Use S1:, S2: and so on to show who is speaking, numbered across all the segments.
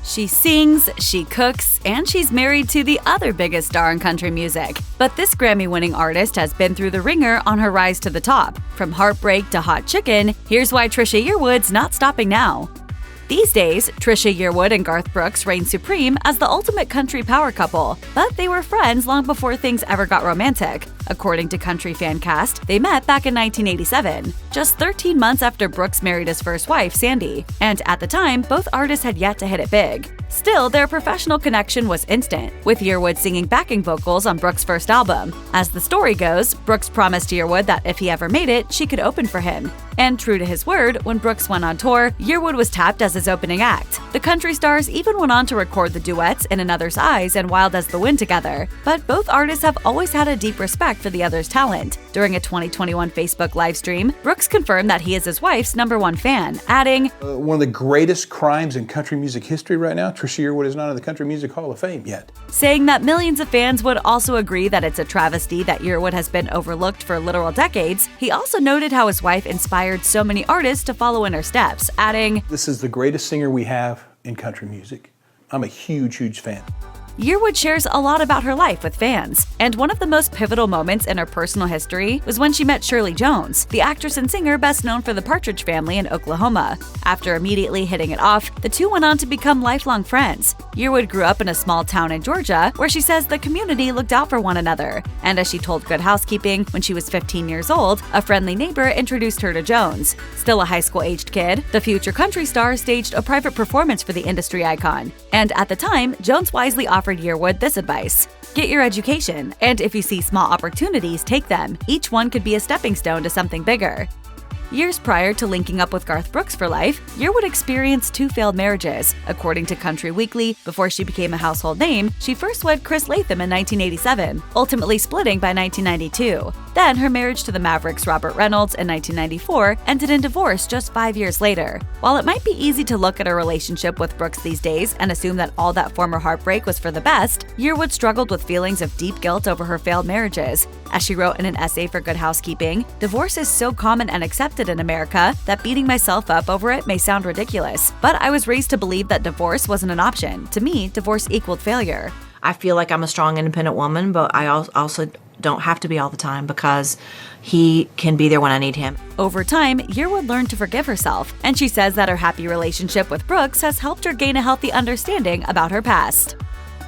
S1: She sings, she cooks, and she's married to the other biggest star in country music. But this Grammy-winning artist has been through the ringer on her rise to the top. From heartbreak to hot chicken, here's why Trisha Yearwood's not stopping now. These days, Trisha Yearwood and Garth Brooks reign supreme as the ultimate country power couple, but they were friends long before things ever got romantic. According to Country Fan Cast, they met back in 1987, just 13 months after Brooks married his first wife, Sandy, and at the time, both artists had yet to hit it big. Still, their professional connection was instant, with Yearwood singing backing vocals on Brooks' first album. As the story goes, Brooks promised Yearwood that if he ever made it, she could open for him. And true to his word, when Brooks went on tour, Yearwood was tapped as his opening act. The country stars even went on to record the duets In Another's Eyes and Wild as the Wind together. But both artists have always had a deep respect for the other's talent. During a 2021 Facebook livestream, Brooks confirmed that he is his wife's #1 fan, adding,
S2: "One of the greatest crimes in country music history right now, Trisha Yearwood is not in the Country Music Hall of Fame yet."
S1: Saying that millions of fans would also agree that it's a travesty that Yearwood has been overlooked for literal decades. He also noted how his wife inspired so many artists to follow in her steps, adding,
S2: "This is the greatest singer we have in country music. I'm a huge, huge fan."
S1: Yearwood shares a lot about her life with fans, and one of the most pivotal moments in her personal history was when she met Shirley Jones, the actress and singer best known for the Partridge Family in Oklahoma. After immediately hitting it off, the two went on to become lifelong friends. Yearwood grew up in a small town in Georgia where she says the community looked out for one another, and as she told Good Housekeeping, when she was 15 years old, a friendly neighbor introduced her to Jones. Still a high school-aged kid, the future country star staged a private performance for the industry icon, and at the time, Jones wisely offered Yearwood this advice: get your education, and if you see small opportunities, take them. Each one could be a stepping stone to something bigger. Years prior to linking up with Garth Brooks for life, Yearwood experienced 2 failed marriages. According to Country Weekly, before she became a household name, she first wed Chris Latham in 1987, ultimately splitting by 1992. Then her marriage to the Mavericks Robert Reynolds in 1994 ended in divorce just 5 years later. While it might be easy to look at her relationship with Brooks these days and assume that all that former heartbreak was for the best, Yearwood struggled with feelings of deep guilt over her failed marriages. As she wrote in an essay for Good Housekeeping, "Divorce is so common and accepted in America that beating myself up over it may sound ridiculous. But I was raised to believe that divorce wasn't an option. To me, divorce equaled failure."
S3: I feel like I'm a strong, independent woman, but I also don't have to be all the time because he can be there when I need him.
S1: Over time, Yearwood learned to forgive herself, and she says that her happy relationship with Brooks has helped her gain a healthy understanding about her past.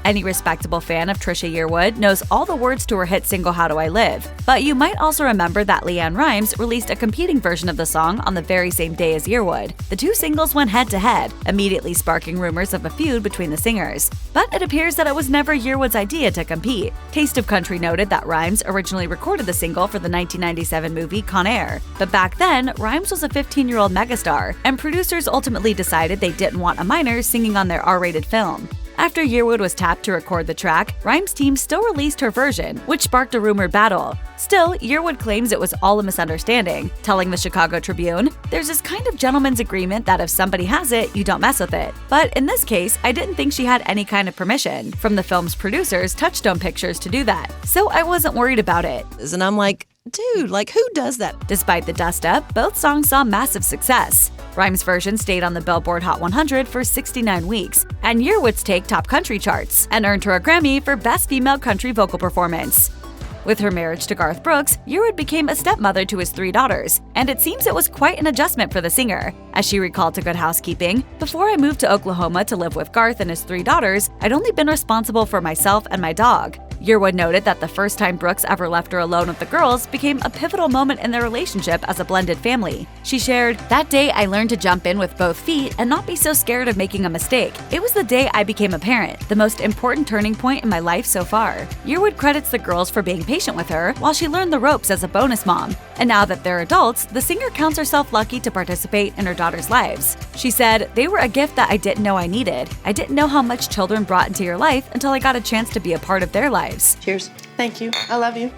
S1: Any respectable fan of Trisha Yearwood knows all the words to her hit single How Do I Live, but you might also remember that LeAnn Rimes released a competing version of the song on the very same day as Yearwood. The two singles went head-to-head, immediately sparking rumors of a feud between the singers. But it appears that it was never Yearwood's idea to compete. Taste of Country noted that Rimes originally recorded the single for the 1997 movie Con Air. But back then, Rimes was a 15-year-old megastar, and producers ultimately decided they didn't want a minor singing on their R-rated film. After Yearwood was tapped to record the track, Rimes' team still released her version, which sparked a rumored battle. Still, Yearwood claims it was all a misunderstanding, telling the Chicago Tribune, "There's this kind of gentleman's agreement that if somebody has it, you don't mess with it. But in this case, I didn't think she had any kind of permission from the film's producers, Touchstone Pictures, to do that. So I wasn't worried about it."
S4: And I'm like, dude, who does that?
S1: Despite the dust-up, both songs saw massive success. Rimes' version stayed on the Billboard Hot 100 for 69 weeks, and Yearwood's take top country charts, and earned her a Grammy for Best Female Country Vocal Performance. With her marriage to Garth Brooks, Yearwood became a stepmother to his 3 daughters, and it seems it was quite an adjustment for the singer. As she recalled to Good Housekeeping, "Before I moved to Oklahoma to live with Garth and his 3 daughters, I'd only been responsible for myself and my dog." Yearwood noted that the first time Brooks ever left her alone with the girls became a pivotal moment in their relationship as a blended family. She shared, "That day I learned to jump in with both feet and not be so scared of making a mistake. It was the day I became a parent, the most important turning point in my life so far." Yearwood credits the girls for being patient with her while she learned the ropes as a bonus mom. And now that they're adults, the singer counts herself lucky to participate in her daughters' lives. She said, "They were a gift that I didn't know I needed. I didn't know how much children brought into your life until I got a chance to be a part of their lives."
S4: Cheers. Thank you. I love you.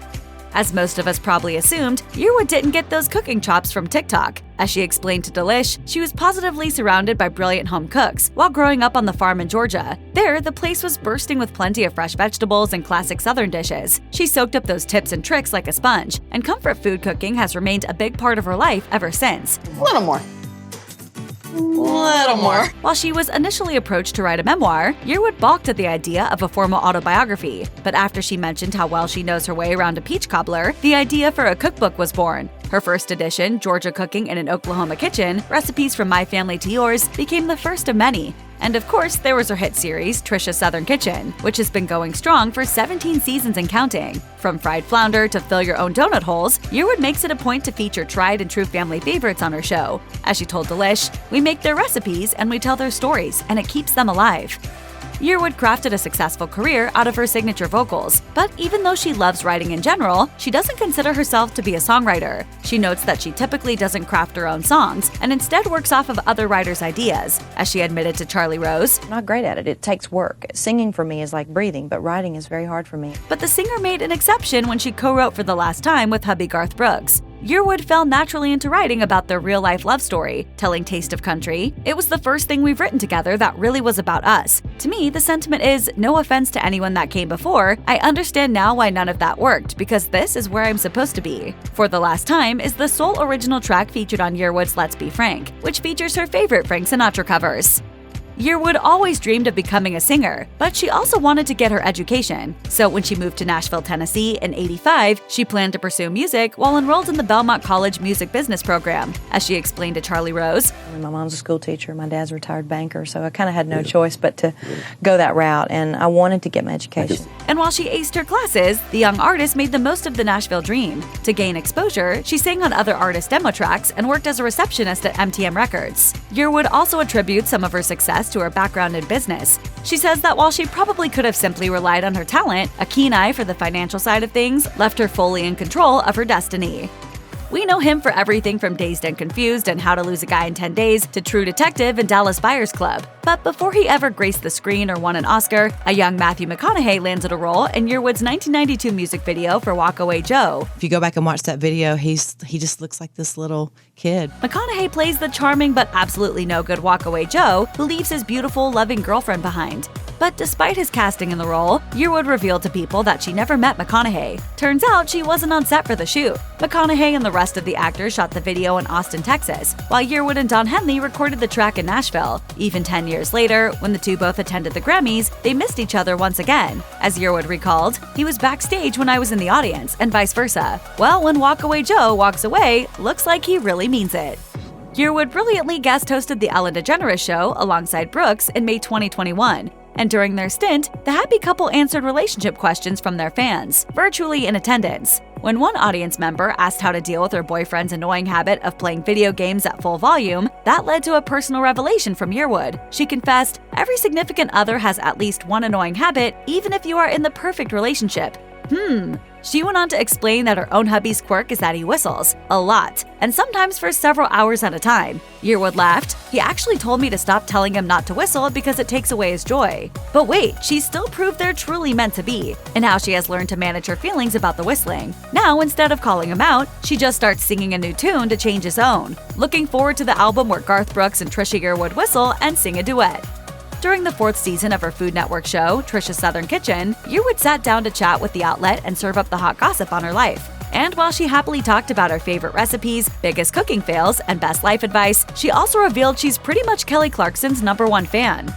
S1: As most of us probably assumed, Yearwood didn't get those cooking chops from TikTok. As she explained to Delish, she was positively surrounded by brilliant home cooks while growing up on the farm in Georgia. There, the place was bursting with plenty of fresh vegetables and classic Southern dishes. She soaked up those tips and tricks like a sponge, and comfort food cooking has remained a big part of her life ever since.
S4: A little more. Little more.
S1: While she was initially approached to write a memoir, Yearwood balked at the idea of a formal autobiography. But after she mentioned how well she knows her way around a peach cobbler, the idea for a cookbook was born. Her first edition, Georgia Cooking in an Oklahoma Kitchen, Recipes from My Family to Yours, became the first of many. And of course, there was her hit series, Trisha's Southern Kitchen, which has been going strong for 17 seasons and counting. From fried flounder to fill your own donut holes, Yearwood makes it a point to feature tried and true family favorites on her show. As she told Delish, "We make their recipes and we tell their stories, and it keeps them alive." Yearwood crafted a successful career out of her signature vocals, but even though she loves writing in general, she doesn't consider herself to be a songwriter. She notes that she typically doesn't craft her own songs and instead works off of other writers' ideas. As she admitted to Charlie Rose,
S5: I'm not great at it. It takes work. Singing for me is like breathing, but writing is very hard for me.
S1: but the singer made an exception when she co-wrote For the Last Time with hubby Garth Brooks. Yearwood fell naturally into writing about their real-life love story, telling Taste of Country, "It was the first thing we've written together that really was about us. To me, the sentiment is, no offense to anyone that came before, I understand now why none of that worked, because this is where I'm supposed to be." For the Last Time is the sole original track featured on Yearwood's Let's Be Frank, which features her favorite Frank Sinatra covers. Yearwood always dreamed of becoming a singer, but she also wanted to get her education. So when she moved to Nashville, Tennessee in '85, she planned to pursue music while enrolled in the Belmont College Music Business Program. As she explained to Charlie Rose,
S5: My mom's a school teacher, my dad's a retired banker, so I kind of had no choice but to go that route, and I wanted to get my education.
S1: and while she aced her classes, the young artist made the most of the Nashville dream. To gain exposure, she sang on other artists' demo tracks and worked as a receptionist at MTM Records. Yearwood also attributes some of her success to her background in business. She says that while she probably could have simply relied on her talent, a keen eye for the financial side of things left her fully in control of her destiny. We know him for everything from Dazed and Confused and How to Lose a Guy in 10 Days to True Detective and Dallas Buyers Club. But before he ever graced the screen or won an Oscar, a young Matthew McConaughey landed a role in Yearwood's 1992 music video for Walkaway Joe.
S4: If you go back and watch that video, he just looks like this little kid.
S1: McConaughey plays the charming but absolutely no good Walkaway Joe, who leaves his beautiful, loving girlfriend behind. But despite his casting in the role, Yearwood revealed to people that she never met McConaughey. Turns out she wasn't on set for the shoot. McConaughey and the rest of the actors shot the video in Austin, Texas, while Yearwood and Don Henley recorded the track in Nashville. Even 10 years later, when the two both attended the Grammys, they missed each other once again. As Yearwood recalled, "He was backstage when I was in the audience, and vice versa. Well, when Walkaway Joe walks away, looks like he really means it." Yearwood brilliantly guest hosted The Ellen DeGeneres Show alongside Brooks in May 2021. And during their stint, the happy couple answered relationship questions from their fans, virtually in attendance. When one audience member asked how to deal with her boyfriend's annoying habit of playing video games at full volume, that led to a personal revelation from Yearwood. She confessed, "Every significant other has at least one annoying habit, even if you are in the perfect relationship." She went on to explain that her own hubby's quirk is that he whistles, a lot, and sometimes for several hours at a time. Yearwood laughed, "He actually told me to stop telling him not to whistle because it takes away his joy." But wait, she still proved they're truly meant to be, and how she has learned to manage her feelings about the whistling. Now, instead of calling him out, she just starts singing a new tune to change his own. Looking forward to the album where Garth Brooks and Trisha Yearwood whistle and sing a duet. During the 4th season of her Food Network show, Trisha's Southern Kitchen, Yearwood sat down to chat with the outlet and serve up the hot gossip on her life. And while she happily talked about her favorite recipes, biggest cooking fails, and best life advice, she also revealed she's pretty much Kelly Clarkson's #1 fan.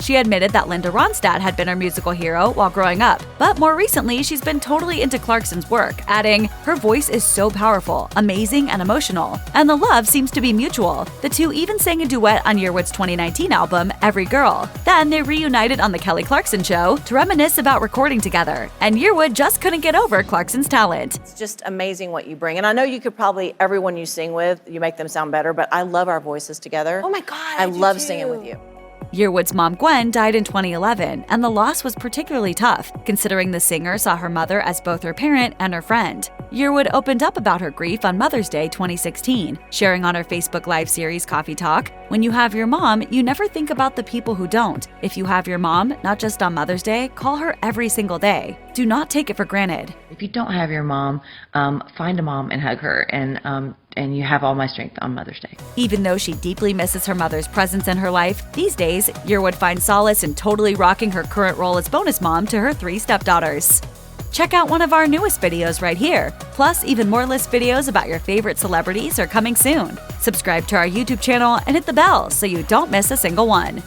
S1: She admitted that Linda Ronstadt had been her musical hero while growing up, but more recently she's been totally into Clarkson's work, adding, "Her voice is so powerful, amazing, and emotional, and the love seems to be mutual." The two even sang a duet on Yearwood's 2019 album, Every Girl. Then they reunited on The Kelly Clarkson Show to reminisce about recording together, and Yearwood just couldn't get over Clarkson's talent.
S5: It's just amazing what you bring. And I know you could probably, everyone you sing with, you make them sound better, but I love our voices together.
S4: Oh my God,
S5: I
S4: do
S5: love
S4: too.
S5: singing with you.
S1: Yearwood's mom Gwen died in 2011, and the loss was particularly tough, considering the singer saw her mother as both her parent and her friend. Yearwood opened up about her grief on Mother's Day 2016, sharing on her Facebook Live series Coffee Talk, "When you have your mom, you never think about the people who don't. If you have your mom, not just on Mother's Day, call her every single day. Do not take it for granted."
S6: If you don't have your mom, find a mom and hug her, and you have all my strength on Mother's Day.
S1: Even though she deeply misses her mother's presence in her life, these days, Yearwood finds solace in totally rocking her current role as bonus mom to her 3 stepdaughters. check out one of our newest videos right here. Plus, even more list videos about your favorite celebrities are coming soon. Subscribe to our YouTube channel and hit the bell so you don't miss a single one.